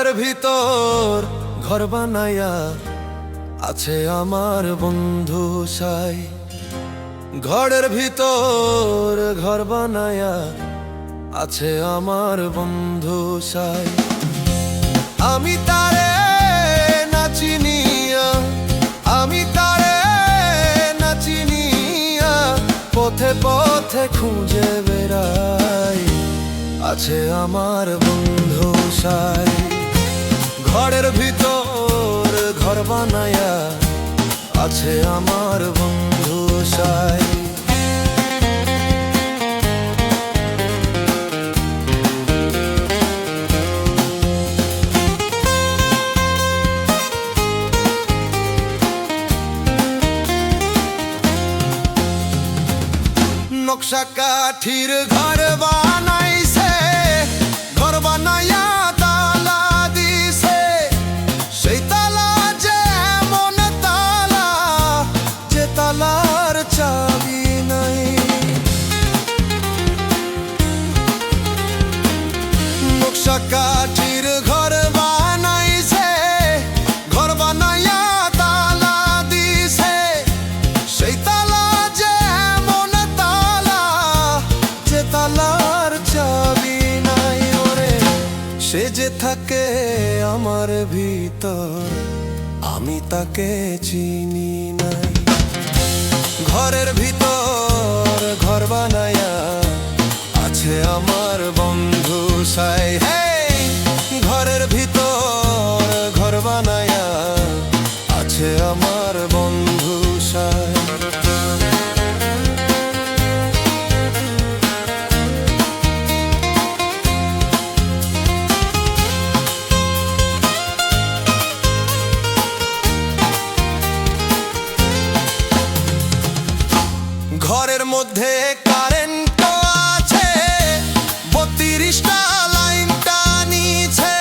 ঘরের ভিতর ঘর বানায়া আছে আমার বন্ধু সাই। ঘরের ভিতর ঘর বানায়া আছে আমার বন্ধু সাই। আমি তারে না চিনিয়া, আমি তারে না চিনিয়া পথে পথে খুঁজে বেড়াই, আছে আমার বন্ধু সাই। ঘরের ভিতর ঘর বানায়া আছে আমার বন্ধু সাই। নকশা কাঠির ঘর বানাইছে, ঘর বানায়া তালা দিছে, সেই তালা যেমন তালা যে তালার চাবি নাই। নকশা কাঠির ঘর বানাইছে, ঘর বানায়া তালা দিছে, সেই তালা তালার চাবি নাই। ওরে সে যে থাকে আমার ভিতর, আমি তাকে চিনি নাই। ঘরের ভিতর ঘর বানায়া আছে আমার বন্ধু সাই। ঘরের ভিতর ঘর বানায়া আছে আমার বন্ধু সাই। ঘরের মধ্যে কারেন্ট আছে, 32টা লাইন টানিছে,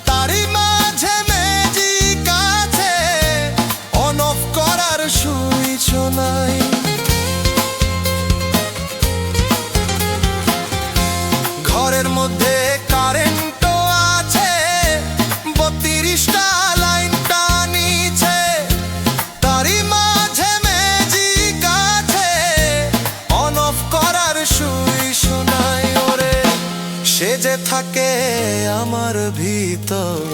তারই মাঝে ম্যাজিক আছে, অন অফ করার সুইচ নাই। ঘরের মধ্যে কারেন্ট আছে, 32টা লাইন টানিছে, তারই মাঝে সে যে থাকে আমার ভিতর,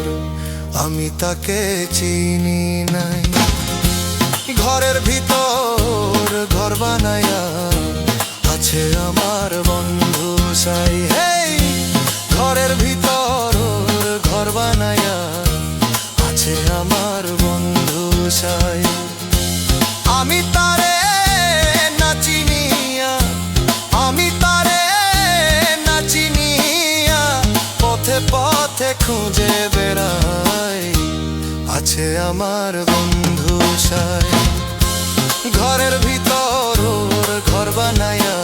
আমি তাকে চিনি নাই। ঘরের ভিতর ঘর বানায়া আছে আমার বন্ধু সাই। ঘরের ভিতর ঘর বানায়া আছে আমার বন্ধু সাই। আমি তারে না চিনিয়া, আমি তারে না চিনিয়া পথে পথে খুঁজে বেড়াই, আছে আমার বন্ধু সাই। ঘরের ভিতর ঘর বানায়া